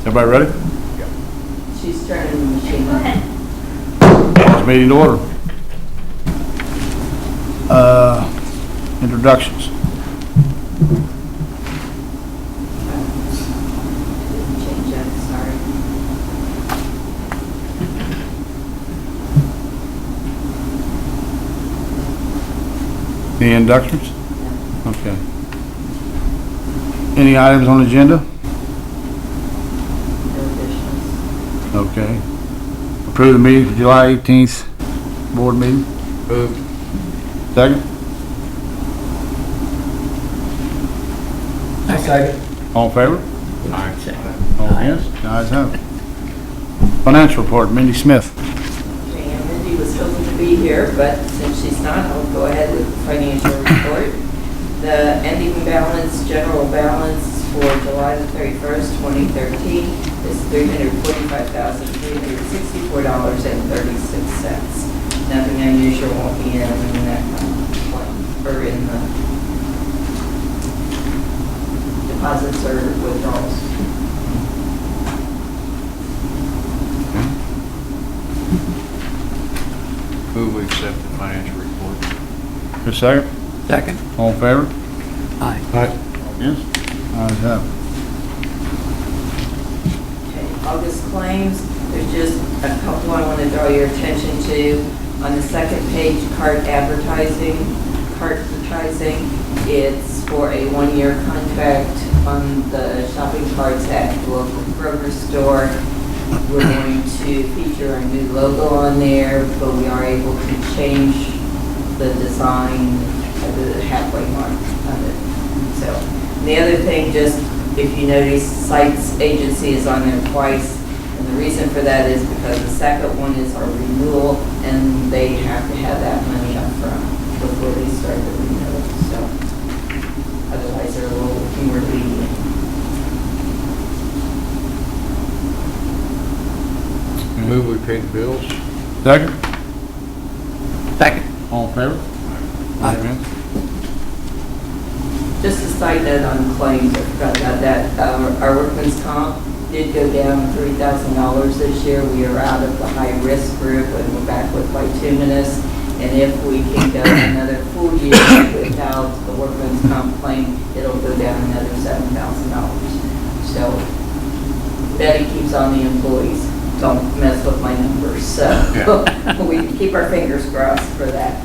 Everybody ready? She's turning the machine. Go ahead. Call this meeting to order. Introductions. Change that, sorry. Any inductions? Okay. Any items on the agenda? No additions. Okay. Approve the meeting for July 18th board meeting. Moved. Second? Second. All in favor? Aye. All against? The ayes have it. Financial report, Mindy Smith. Okay, and Mindy was hoping to be here, but since she's not, I'll go ahead with the financial report. The ending balance, general balance for July the 31st, 2013 is $345,364.36. Nothing unusual won't be in that or in the deposits or withdrawals. Move we accept the financial report. Your second? Second. All in favor? Aye. Aye. Yes? Ayes have it. Okay, August claims, there's just a couple I want to draw your attention to. On the second page, cart advertising, it's for a one-year contract on the shopping carts at the local grocery store. We're going to feature a new logo on there, but we are able to change the design at the halfway mark of it. So, the other thing, just if you notice, Sites Agency is on there twice, and the reason for that is because the second one is our renewal, and they have to have that money up front before they start the renewal, so otherwise they're a little more lenient. Move we pay the bills. Second? Second. All in favor? Aye. Amen. Just a side note on claims, I forgot about that. Our workman's comp did go down $3,000 this year. We are out of the high-risk group and we're back with bituminous. And if we can go another full year without the workman's comp claim, it'll go down another $7,000. So Betty keeps on the employees. Don't mess with my numbers. So we can keep our fingers crossed for that.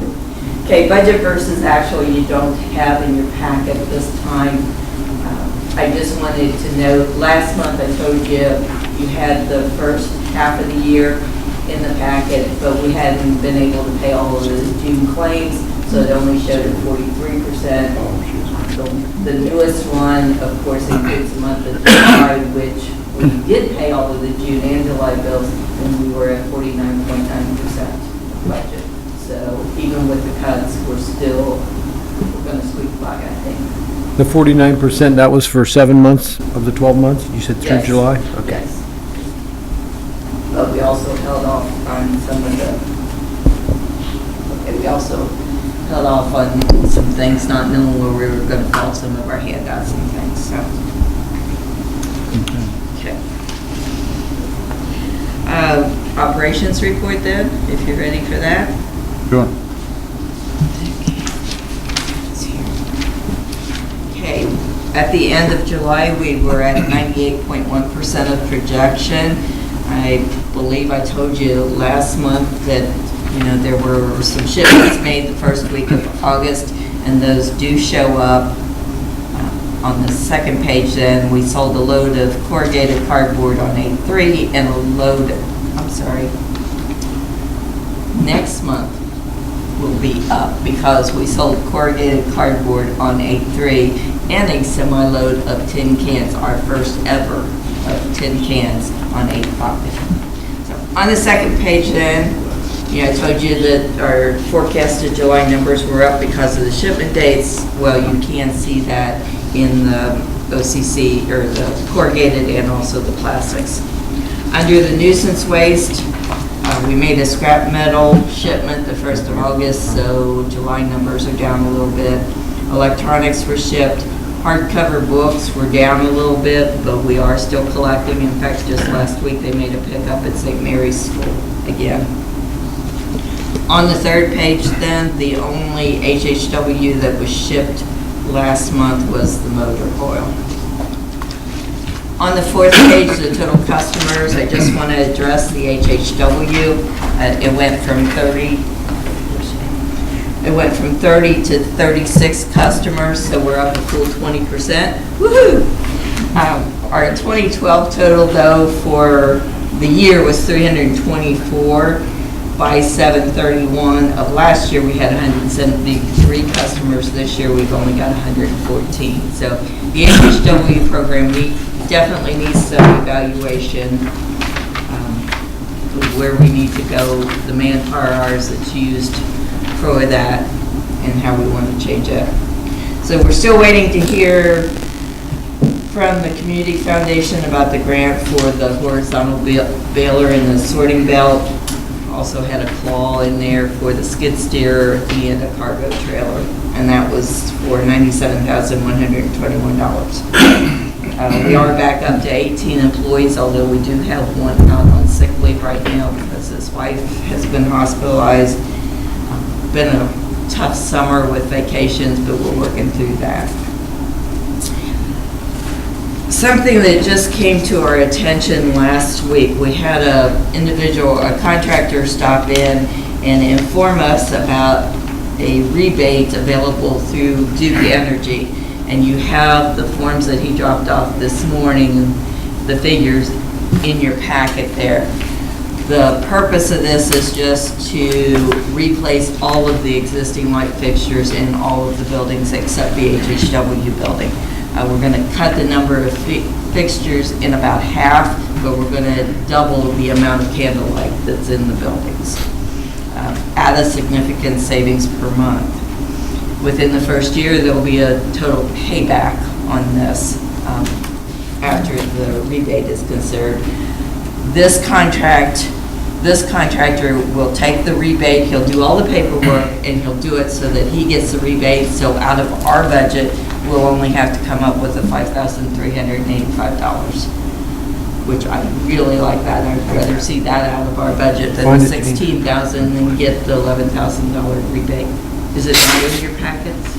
Okay, budget versus actual you don't have in your packet this time. I just wanted to note, last month I told you you had the first half of the year in the packet, but we hadn't been able to pay all of the June claims, so it only showed at 43%. The newest one, of course, includes the month of July, which we did pay all of the June and July bills, and we were at 49.9% budget. So even with the cuts, we're going to squeak by, I think. The 49%, that was for 7 months of the 12 months? You said through Yes. July? Yes. But we also held off on some of we also held off on some things, not knowing where we were going to fall some of our handouts and things, so. Okay. Operations report then, if you're ready for that. Sure. Okay, at the end of July, we were at 98.1% of projection. I believe I told you last month that, there were some shipments made the first week of August, and those do show up on the second page. Then we sold a load of corrugated cardboard on 8/3 and a load, next month will be up because we sold corrugated cardboard on 8/3 and a semi-load of tin cans, our first ever of tin cans on 8/5. So on the second page then, I told you that our forecasted July numbers were up because of the shipment dates. Well, you can see that in the OCC, or the corrugated and also the plastics. Under the nuisance waste, we made a scrap metal shipment the 1st of August, so July numbers are down a little bit. Electronics were shipped Hardcover books were down a little bit, but we are still collecting. In fact, just last week, they made a pickup at St. Mary's School again. On the third page then, the only HHW that was shipped last month was the motor oil. On the fourth page, the total customers, I just want to address the HHW. It went from 30 to 36 customers, so we're up a cool 20%. Woohoo! Our 2012 total, though, for the year was 324 by 7/31 of last year. We had 173 customers. This year, we've only got 114. So the HHW program, we definitely need some evaluation, where we need to go, the manpower hours that's used for that, and how we want to change it. So we're still waiting to hear from the Community Foundation about the grant for the horizontal baler and the sorting belt. Also had a claw in there for the skid steer and a cargo trailer, and that was for $97,121. We are back up to 18 employees, although we do have one out on sick leave right now because his wife has been hospitalized. Been a tough summer with vacations, but we're working through that. Something that just came to our attention last week, we had a contractor stop in and inform us about a rebate available through Duke Energy. And you have the forms that he dropped off this morning, the figures in your packet there. The purpose of this is just to replace all of the existing light fixtures in all of the buildings except the HHW building. We're going to cut the number of fixtures in about half, but we're going to double the amount of candlelight that's in the buildings at a significant savings per month. Within the first year, there will be a total payback on this after the rebate is considered. This contractor will take the rebate, he'll do all the paperwork, and he'll do it so that he gets the rebate. So out of our budget, we'll only have to come up with the $5,385, which I really like that. I'd rather see that out of our budget than the $16,000 and get the $11,000 rebate. Is it not in your packets?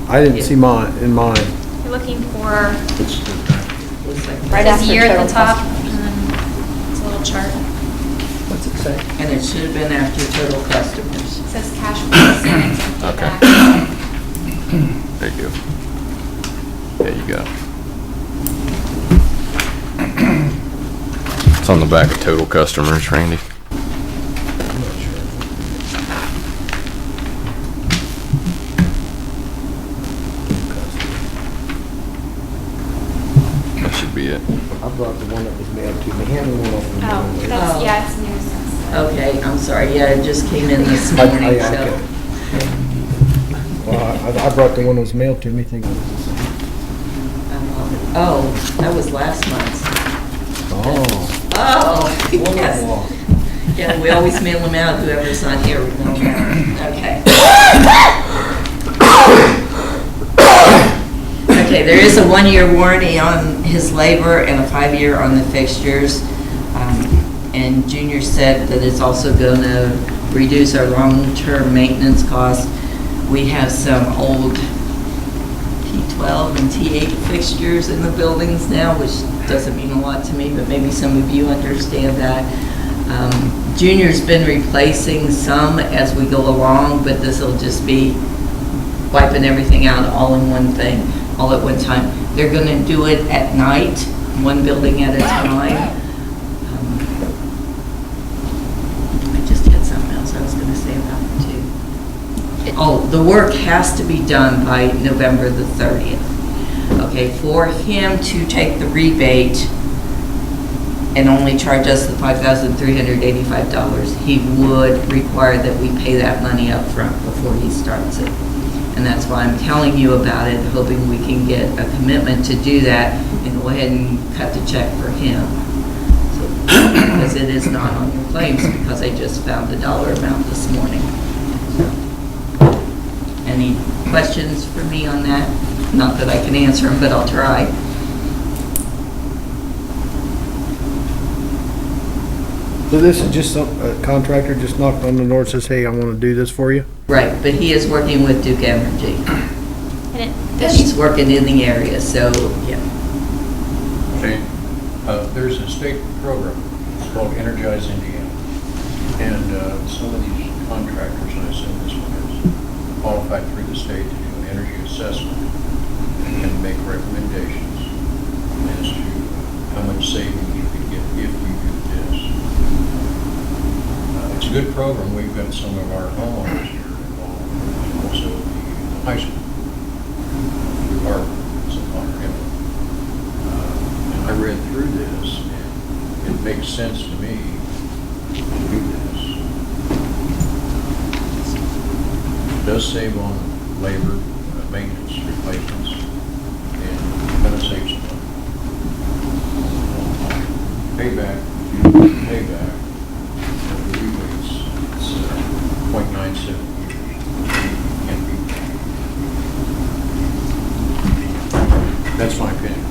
I didn't see mine, in mine. You're looking for Looks like right that. as year at the top, and then it's a little chart. What's it say? And it should have been after total customers. It says cash flow savings and Okay. payback. There you go. There you go. It's on the back of total customers, Randy. That should be it. I brought the one that was mailed to me. Hand me one off. Oh, that's, yeah, it's new since. Okay, I'm sorry, yeah, it just came in this morning, so. okay. Well, I brought the one that was mailed to me thinking it was the same. Oh, that was last month's. Oh. Oh, yes. Wonderful. Yeah, we always mail them out, whoever's not here, we mail them out. Okay. Okay, there is a 1-year warranty on his labor and a 5-year on the fixtures. And Junior said that it's also going to reduce our long-term maintenance costs. We have some old T12 and T8 fixtures in the buildings now, which doesn't mean a lot to me, but maybe some of you understand that. Junior's been replacing some as we go along, but this will just be wiping everything out all in one thing, all at one time. They're going to do it at night, one building at a time. I just had something else I was going to say about it too. Oh, the work has to be done by November the 30th. Okay, for him to take the rebate and only charge us the $5,385, he would require that we pay that money up front before he starts it. And that's why I'm telling you about it, hoping we can get a commitment to do that and go ahead and cut the check for him. So, because it is not on your claims, because I just found the dollar amount this morning. So, any questions for me on that? Not that I can answer them, but I'll try. So this is just a contractor just knocked on the door and says, hey, I want to do this for you? Right, but he is working with Duke Energy. And And he's working in the area, so, yeah. Shane, there's a state program called Energize Indiana. And some of these contractors, and I assume this one is, qualified through the state to do an energy assessment and make recommendations as to how much saving you could get if you do this. It's a good program. We've got some of our homeowners here involved, and also the high school. Through our, it's upon our input. And I read through this, and it makes sense to me to do this. It does save on labor, maintenance, replacements, and kind of saves some money. Payback, payback, the rebates, it's 0.97 years. Can't beat that. That's my opinion.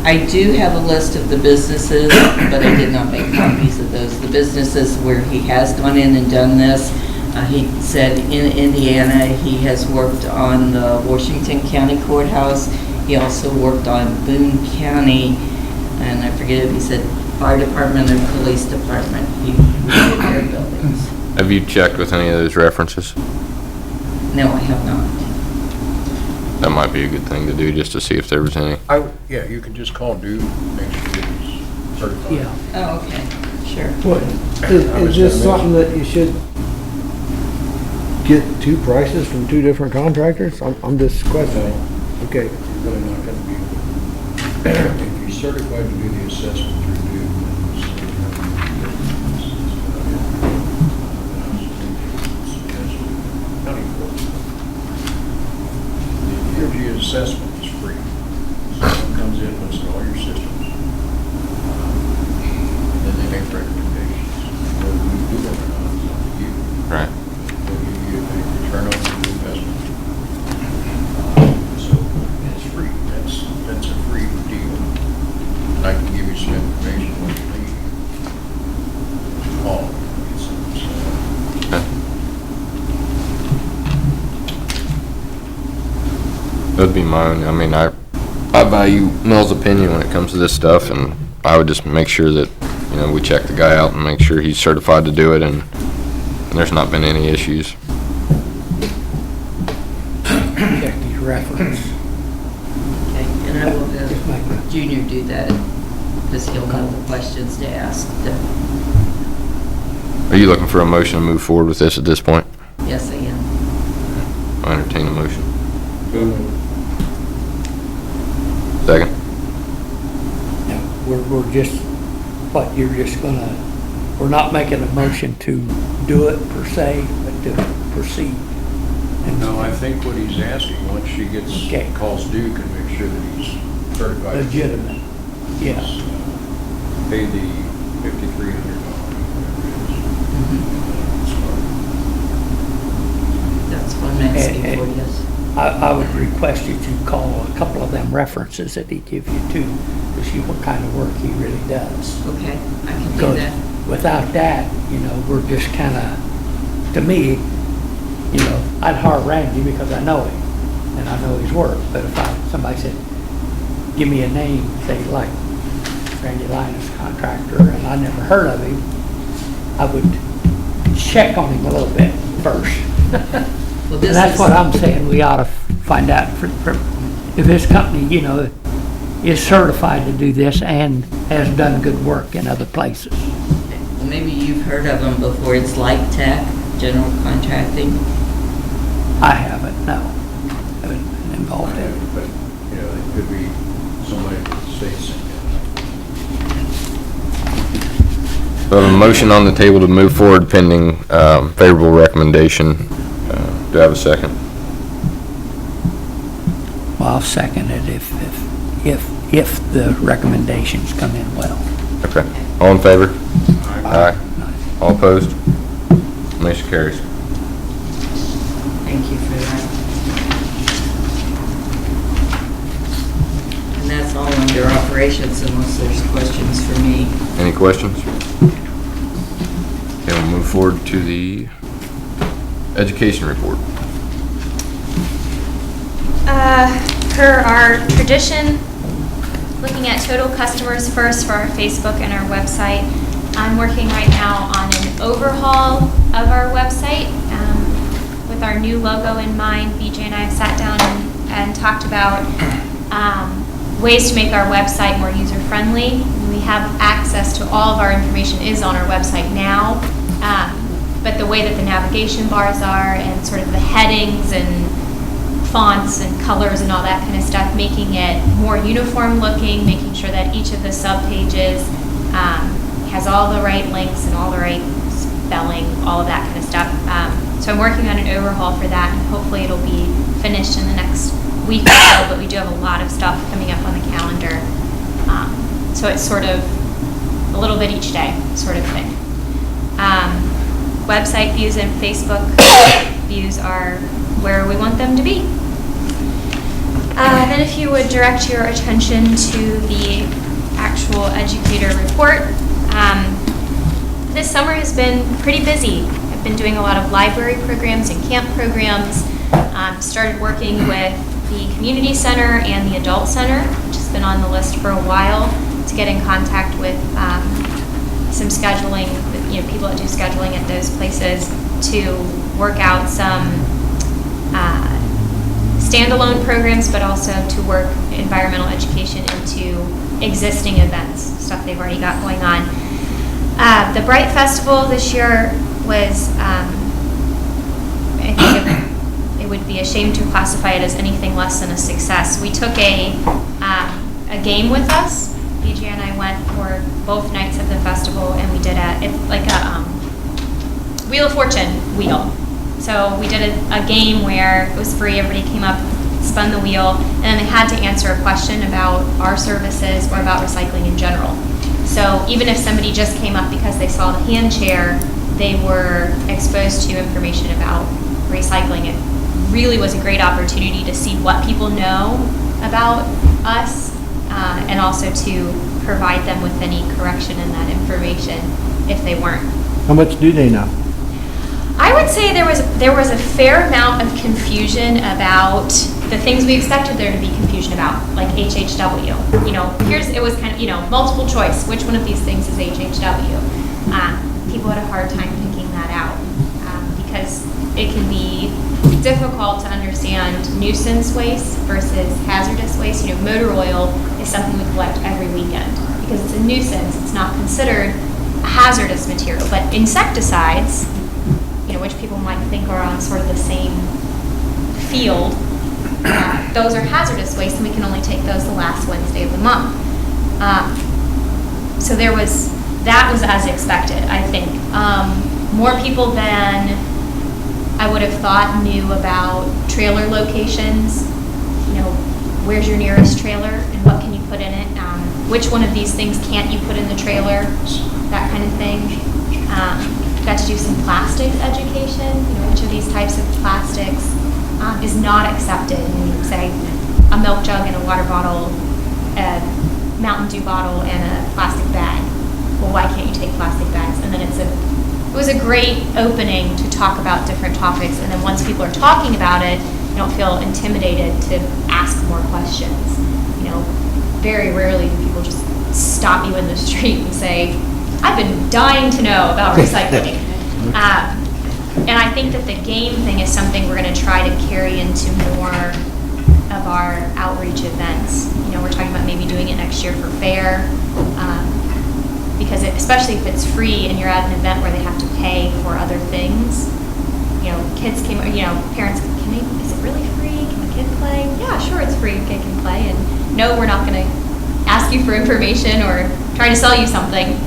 I do have a list of the businesses, but I did not make copies of those. The businesses where he has gone in and done this, he said in Indiana, he has worked on the Washington County Courthouse. He also worked on Boone County, and I forget if he said fire department or police department. He did their buildings. Have you checked with any of those references? No, I have not. That might be a good thing to do, just to see if there was any. Yeah, you can just call Duke, make sure it's certified. Yeah. Oh, okay, sure. What, is this something that you should get two prices from two different contractors? I'm just questioning. Okay. You're really not gonna be, if you're certified to do the assessment through Duke, then it's county court. The energy assessment is free. Someone comes in, looks at all your systems, and then they make recommendations. Whether you do them or not, it's up to you. Right. Whether you get a return on your investment. So it's free. That's a free deal. And I can give you some information when you leave. All. That'd be mine. I mean, I value Mel's opinion when it comes to this stuff, and I would just make sure that, you know, we check the guy out and make sure he's certified to do it, and there's not been any issues. Check these references. Okay, and I will Just make have Junior do that, because he'll know the questions to ask. Are you looking for a motion to move forward with this at this point? Yes, I am. I entertain a motion. Second. Now, we're just, what, you're just gonna, we're not making a motion to do it per se, but to proceed. And No, I think what he's asking, once she gets, Okay. calls Duke and make sure that he's certified. Legitimate, yeah. Pay the $5,300, That's what I'm asking for, yes. I would request you to call a couple of them references that he give you too, to see what kind of work he really does. Okay, I can do Because that. without that, you know, we're just kind of, to me, you know, I'd hire Randy because I know him and I know his work. But if somebody said, give me a name, say like Randy Linus contractor, and I never heard of him, I would check on him a little bit first. Well, And this that's is, what I'm saying, we ought to find out if this company, you know, is certified to do this and has done good work in other places. well, maybe you've heard of them before. It's Light Tech, general contracting. I haven't, no. Haven't been involved in it. but, you know, it could be somebody that states it. We have a motion on the table to move forward pending favorable recommendation. Do I have a second? Well, I'll second it if the recommendations come in well. Okay. All in favor? Aye. All opposed? Motion carries. Thank you for that. under operations unless there's questions for me. Any questions? Okay, we'll move forward to the education report. Per our tradition, looking at total customers first for our Facebook and our website. I'm working right now on an overhaul of our website with our new logo in mind. BJ and I have sat down and talked about ways to make our website more user-friendly. We have access to all of our information is on our website now, but the way that the navigation bars are and sort of the headings and fonts and colors and all that kind of stuff, making it more uniform looking, making sure that each of the subpages has all the right links and all the right spelling, all of that kind of stuff. So I'm working on an overhaul for that, and hopefully it'll be finished in the next week or so, but we do have a lot of stuff coming up on the calendar. So it's sort of a little bit each day sort of thing. Website views and Facebook views are where we want them to be. Then if you would direct your attention to the actual educator report. This summer has been pretty busy. I've been doing a lot of library programs and camp programs. Started working with the community center and the adult center, which has been on the list for a while, to get in contact with some scheduling, people that do scheduling at those places to work out some standalone programs, but also to work environmental education into existing events, stuff they've already got going on. The Bright Festival this year was, I think it would be a shame to classify it as anything less than a success. We took a game with us. BJ and I went for both nights of the festival, and we did a Wheel of Fortune wheel. So we did a game where it was free, everybody came up, spun the wheel, and then they had to answer a question about our services or about recycling in general. So even if somebody just came up because they saw the hand chair, they were exposed to information about recycling. It really was a great opportunity to see what people know about us, and also to provide them with any correction in that information if they weren't. How much do they know? I would say there was a fair amount of confusion about the things we expected there to be confusion about, like HHW. It was kind of, multiple choice. Which one of these things is HHW? People had a hard time picking that out because it can be difficult to understand nuisance waste versus hazardous waste. Motor oil is something we collect every weekend because it's a nuisance. It's not considered a hazardous material, but insecticides, which people might think are on sort of the same field, those are hazardous waste, and we can only take those the last Wednesday of the month. So that was as expected, I think. More people than I would have thought knew about trailer locations. Where's your nearest trailer and what can you put in it? Which one of these things can't you put in the trailer? That kind of thing. Got to do some plastics education. Which of these types of plastics is not accepted? Say a milk jug and a water bottle, a Mountain Dew bottle, and a plastic bag. Well, why can't you take plastic bags? And then it was a great opening to talk about different topics. And then once people are talking about it, you don't feel intimidated to ask more questions. Very rarely do people just stop you in the street and say, I've been dying to know about recycling. And I think that the game thing is something we're going to try to carry into more of our outreach events. We're talking about maybe doing it next year for fair, because especially if it's free and you're at an event where they have to pay for other things. Kids parents, is it really free? Can a kid play? Yeah, sure, it's free, a kid can play. And no, we're not going to ask you for information or try to sell you something.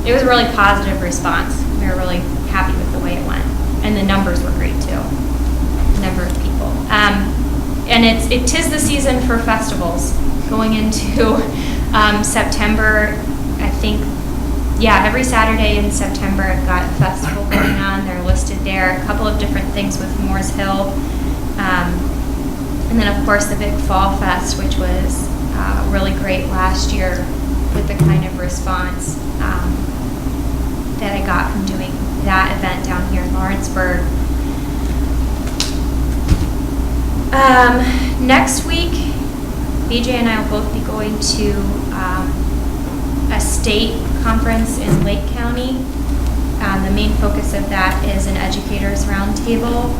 It was a really positive response. We were really happy with the way it went. And the numbers were great too, the number of people. And it is the season for festivals. Going into September, I think, every Saturday in September I've got a festival going on. They're listed there. A couple of different things with Moores Hill. And then, of course, the big Fall Fest, which was really great last year with the kind of response that I got from doing that event down here in Lawrenceburg. Next week, BJ and I will both be going to a state conference in Lake County. The main focus of that is an educators roundtable.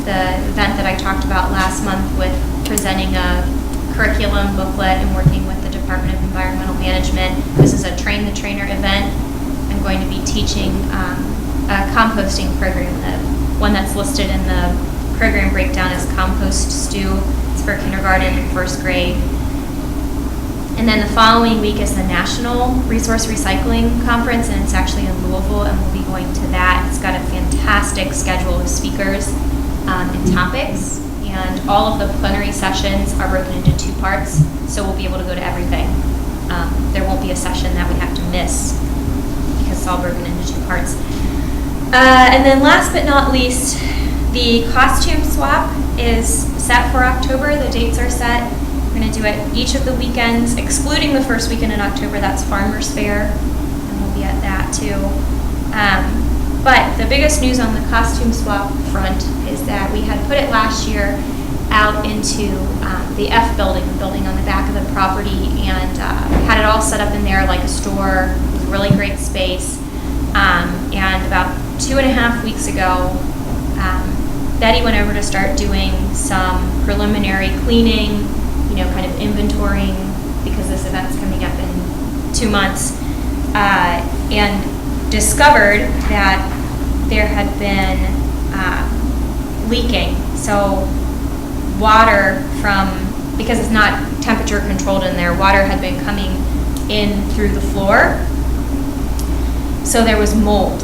The event that I talked about last month with presenting a curriculum booklet and working with the Department of Environmental Management. This is a Train the Trainer event. I'm going to be teaching a composting program. The one that's listed in the program breakdown is Compost Stew. It's for kindergarten and first grade. And then the following week is the National Resource Recycling Conference, and it's actually in Louisville, and we'll be going to that. It's got a fantastic schedule of speakers and topics, and all of the plenary sessions are broken into 2 parts, so we'll be able to go to everything. There won't be a session that we have to miss because it's all broken into 2 parts. And then last but not least, the costume swap is set for October. The dates are set. We're going to do it each of the weekends, excluding the first weekend in October. That's Farmers Fair, and we'll be at that too. But the biggest news on the costume swap front is that we had put it last year out into the F building, the building on the back of the property, and had it all set up in there like a store. It was a really great space. And about 2.5 weeks ago, Betty went over to start doing some preliminary cleaning, kind of inventorying, because this event's coming up in 2 months, and discovered that there had been leaking. So water because it's not temperature controlled in there, water had been coming in through the floor. So there was mold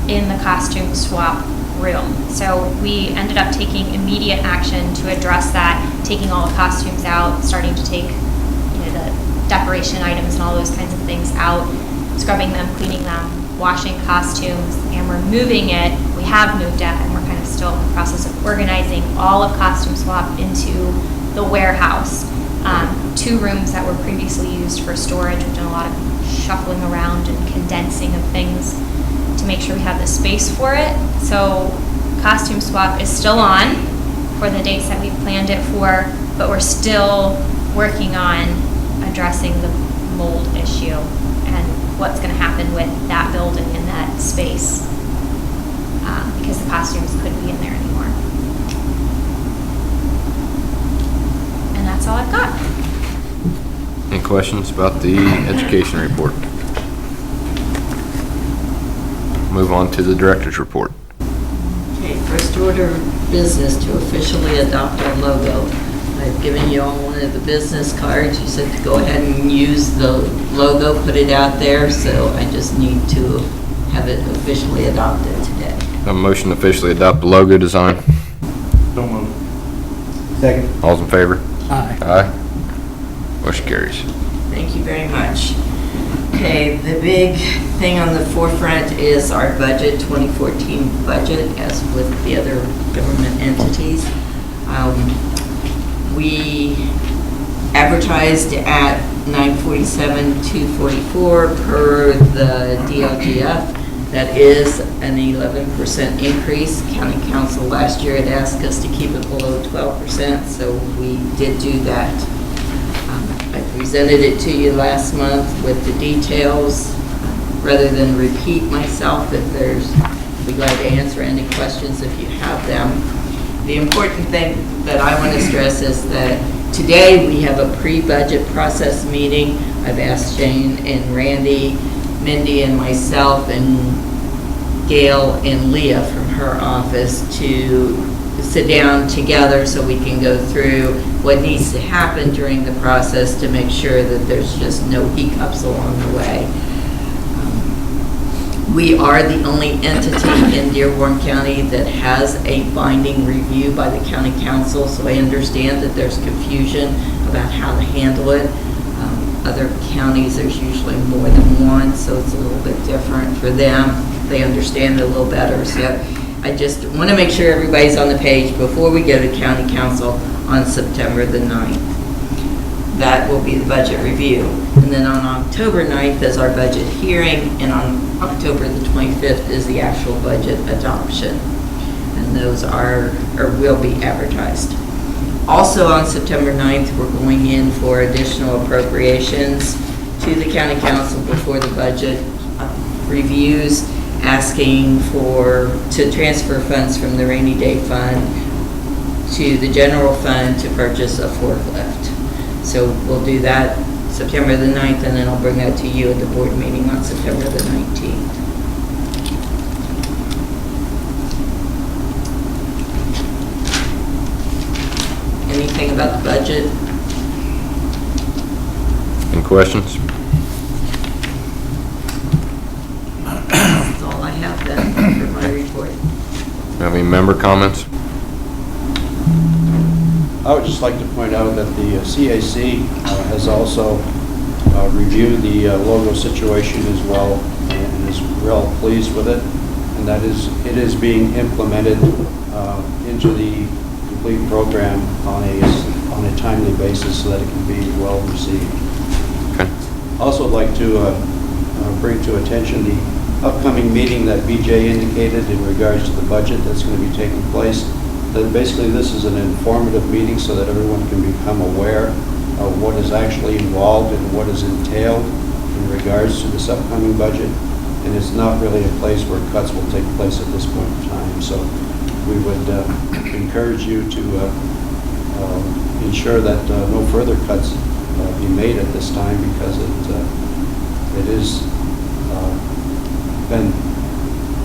in the costume swap room. So we ended up taking immediate action to address that, taking all the costumes out, starting to take the decoration items and all those kinds of things out, scrubbing them, cleaning them, washing costumes, and we're moving it. We have moved it, and we're kind of still in the process of organizing all of costume swap into the warehouse. 2 rooms that were previously used for storage. We've done a lot of shuffling around and condensing of things to make sure we have the space for it. So costume swap is still on for the dates that we planned it for, but we're still working on addressing the mold issue and what's going to happen with that building and that space, because the costumes couldn't be in there anymore. And that's all I've got. Any questions about the education report? Move on to the director's report. Okay, first order of business to officially adopt our logo. I've given you all one of the business cards. You said to go ahead and use the logo, put it out there, so I just need to have it officially adopted today. A motion to officially adopt the logo design. Don't move. Second. All's in favor? Aye. Aye. Motion carries. Thank you very much. Okay, the big thing on the forefront is our budget, 2014 budget, as with the other government entities. We advertised at $947,244 per the DLGF. That is an 11% increase. County Council last year had asked us to keep it below 12%, so we did do that. I presented it to you last month with the details. Rather than repeat myself, I'd be glad to answer any questions if you have them. The important thing that I want to stress is that today we have a pre-budget process meeting. I've asked Jane and Randy, Mindy and myself, and Gail and Leah from her office to sit down together so we can go through what needs to happen during the process to make sure that there's just no hiccups along the way. We are the only entity in Dearborn County that has a binding review by the county council, so I understand that there's confusion about how to handle it. Other counties, there's usually more than one, so it's a little bit different for them. They understand it a little better. So I just want to make sure everybody's on the page before we go to county council on September the 9th. That will be the budget review. And then on October 9th is our budget hearing, and on October the 25th is the actual budget adoption. And those are, or will be advertised. Also on September 9th, we're going in for additional appropriations to the county council before the budget reviews, asking to transfer funds from the rainy day fund to the general fund to purchase a forklift. So we'll do that September the 9th, and then I'll bring that to you at the board meeting on September the 19th. Anything about the budget? Any questions? That's all I have then for my report. Have any member comments? I would just like to point out that the CAC has also reviewed the logo situation as well and is real pleased with it. And that is, it is being implemented into the complete program on a timely basis so that it can be well received. Okay. Also would like to bring to attention the upcoming meeting that BJ indicated in regards to the budget that's going to be taking place. That basically this is an informative meeting so that everyone can become aware of what is actually involved and what is entailed in regards to this upcoming budget. And it's not really a place where cuts will take place at this point in time. So we would encourage you to ensure that no further cuts be made at this time, because it is been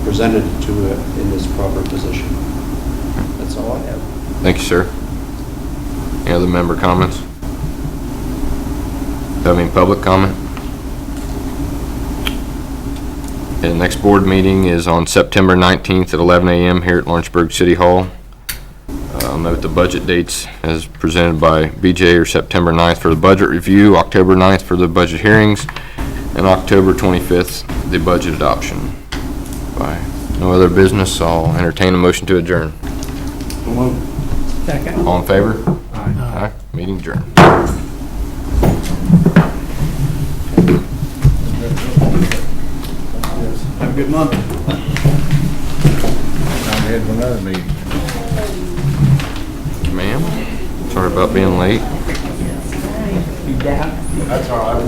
presented to in this proper position. That's all I have. Thank you, sir. Any other member comments? Have any public comment? Okay, the next board meeting is on September 19th at 11 a.m. here at Lawrenceburg City Hall. I'll note the budget dates as presented by BJ are September 9th for the budget review, October 9th for the budget hearings, and October 25th, the budget adoption. By no other business, I'll entertain a motion to adjourn. Second. All in favor? Aye. Meeting adjourned. Have a good month. I'm heading to another meeting. Ma'am, sorry about being late. That's all right.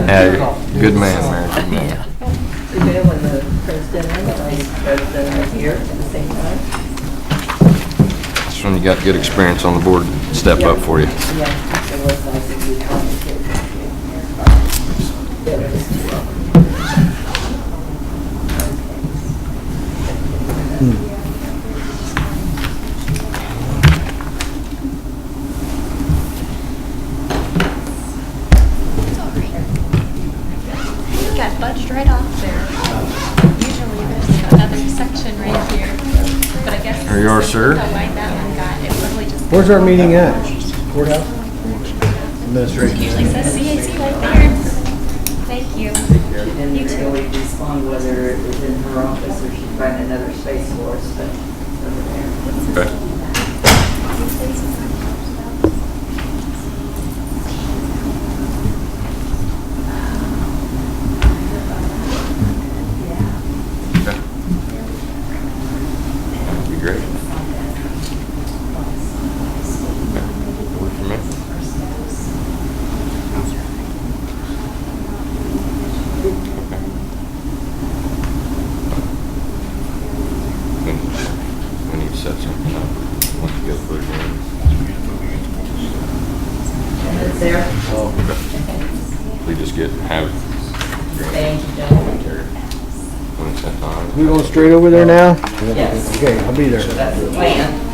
Hey, good man, Mary. Good man. Today when the president and the vice president are here at the same time. That's when you got good experience on the board, step up for you. Yeah, it was nice of you to come here. Yeah, it was too well. Got budged right off there. Usually there's another section right here, but I guess. Here you are, sir. How wide that one got, it really just. Where's our meeting at? Courthouse? Administration. Usually says CAC right there. Thank you. She didn't You too. really respond whether it was in her office or she'd find another space for us, but over there. Okay. Okay. That'd be great. Okay. Work for me. We need to set something up. Once you get put it in. And it's there. We just have. Thank you, gentlemen. When it's that time. We going straight over there now? Yes, Okay, I'll be there. that's the plan.